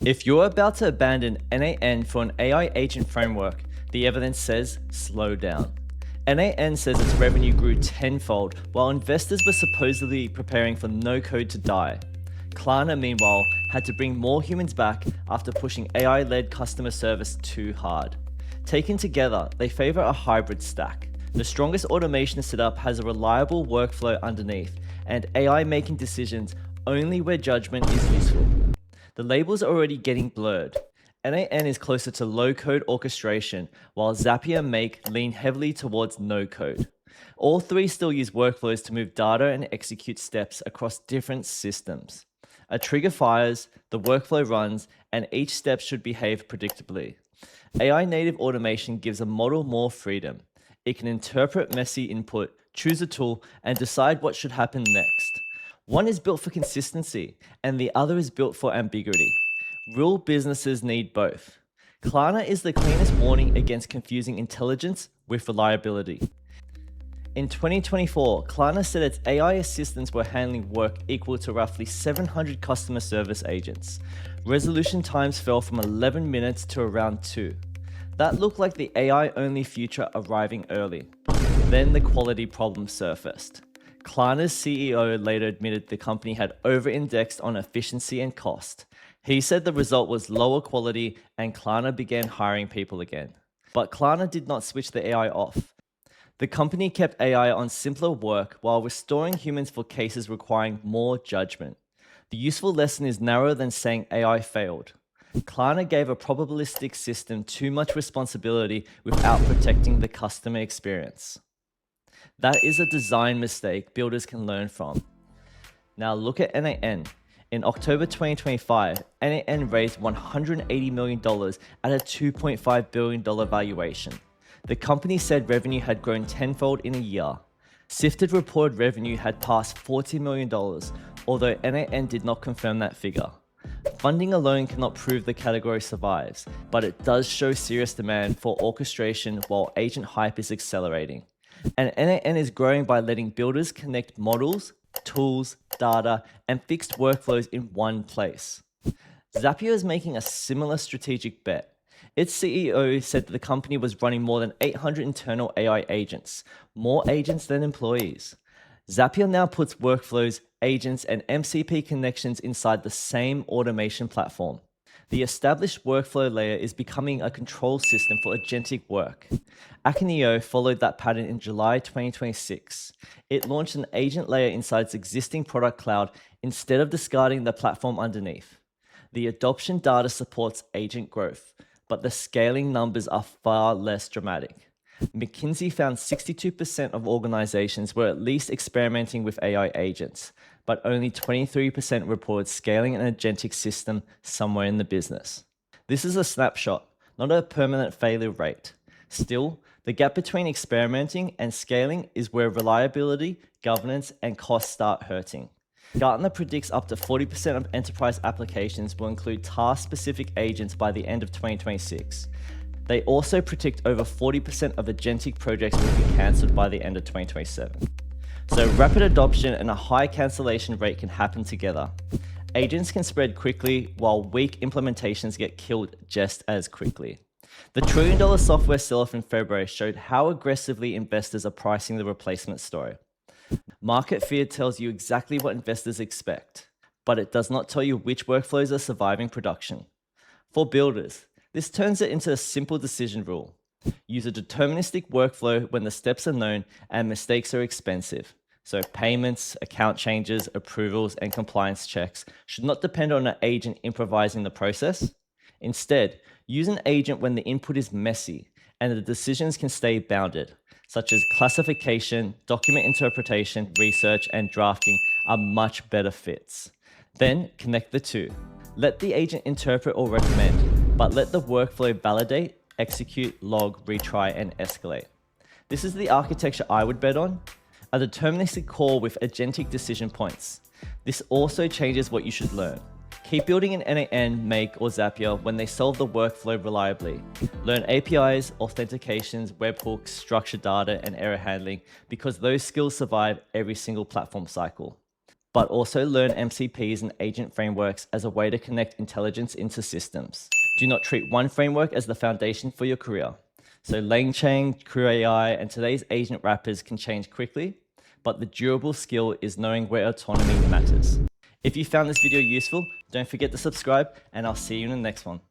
If you're about to abandon NAN for an AI agent framework, the evidence says slow down. NAN says its revenue grew tenfold while investors were supposedly preparing for no code to die. Klarna, meanwhile, had to bring more humans back after pushing AI-led customer service too hard. Taken together, they favor a hybrid stack. The strongest automation setup has a reliable workflow underneath, and AI making decisions only where judgment is useful. The labels are already getting blurred. NAN is closer to low-code orchestration, while Zapier and Make lean heavily towards no-code. All three still use workflows to move data and execute steps across different systems. A trigger fires, the workflow runs, and each step should behave predictably. AI-native automation gives a model more freedom. It can interpret messy input, choose a tool, and decide what should happen next. One is built for consistency, and the other is built for ambiguity. Real businesses need both. Klarna is the cleanest warning against confusing intelligence with reliability. In 2024, Klarna said its AI assistants were handling work equal to roughly 700 customer service agents. Resolution times fell from 11 minutes to around 2. That looked like the AI-only future arriving early. Then the quality problem surfaced. Klarna's CEO later admitted the company had over-indexed on efficiency and cost. He said the result was lower quality and Klarna began hiring people again. But Klarna did not switch the AI off. The company kept AI on simpler work while restoring humans for cases requiring more judgment. The useful lesson is narrower than saying AI failed. Klarna gave a probabilistic system too much responsibility without protecting the customer experience. That is a design mistake builders can learn from. Now look at NAN. In October 2025, NAN raised $180 million at a $2.5 billion valuation. The company said revenue had grown tenfold in a year. Sifted reported revenue had passed $40 million, although NAN did not confirm that figure. Funding alone cannot prove the category survives, but it does show serious demand for orchestration while agent hype is accelerating. And NAN is growing by letting builders connect models, tools, data, and fixed workflows in one place. Zapier is making a similar strategic bet. Its CEO said that the company was running more than 800 internal AI agents, more agents than employees. Zapier now puts workflows, agents, and MCP connections inside the same automation platform. The established workflow layer is becoming a control system for agentic work. Akeneo followed that pattern in July 2026. It launched an agent layer inside its existing product cloud instead of discarding the platform underneath. The adoption data supports agent growth, but the scaling numbers are far less dramatic. McKinsey found 62% of organizations were at least experimenting with AI agents, but only 23% reported scaling an agentic system somewhere in the business. This is a snapshot, not a permanent failure rate. Still, the gap between experimenting and scaling is where reliability, governance, and cost start hurting. Gartner predicts up to 40% of enterprise applications will include task-specific agents by the end of 2026. They also predict over 40% of agentic projects will be cancelled by the end of 2027. So rapid adoption and a high cancellation rate can happen together. Agents can spread quickly while weak implementations get killed just as quickly. The trillion-dollar software sell-off in February showed how aggressively investors are pricing the replacement story. Market fear tells you exactly what investors expect, but it does not tell you which workflows are surviving production. For builders, this turns it into a simple decision rule. Use a deterministic workflow when the steps are known and mistakes are expensive. So payments, account changes, approvals, and compliance checks should not depend on an agent improvising the process. Instead, use an agent when the input is messy and the decisions can stay bounded, such as classification, document interpretation, research, and drafting are much better fits. Then connect the two. Let the agent interpret or recommend, but let the workflow validate, execute, log, retry, and escalate. This is the architecture I would bet on. A deterministic core with agentic decision points. This also changes what you should learn. Keep building in NAN, Make, or Zapier when they solve the workflow reliably. Learn APIs, authentications, webhooks, structured data, and error handling because those skills survive every single platform cycle. but also learn MCPs and agent frameworks as a way to connect intelligence into systems. Do not treat one framework as the foundation for your career. So LangChain, Crew AI, and today's agent wrappers can change quickly, but the durable skill is knowing where autonomy matters. If you found this video useful, don't forget to subscribe, and I'll see you in the next one.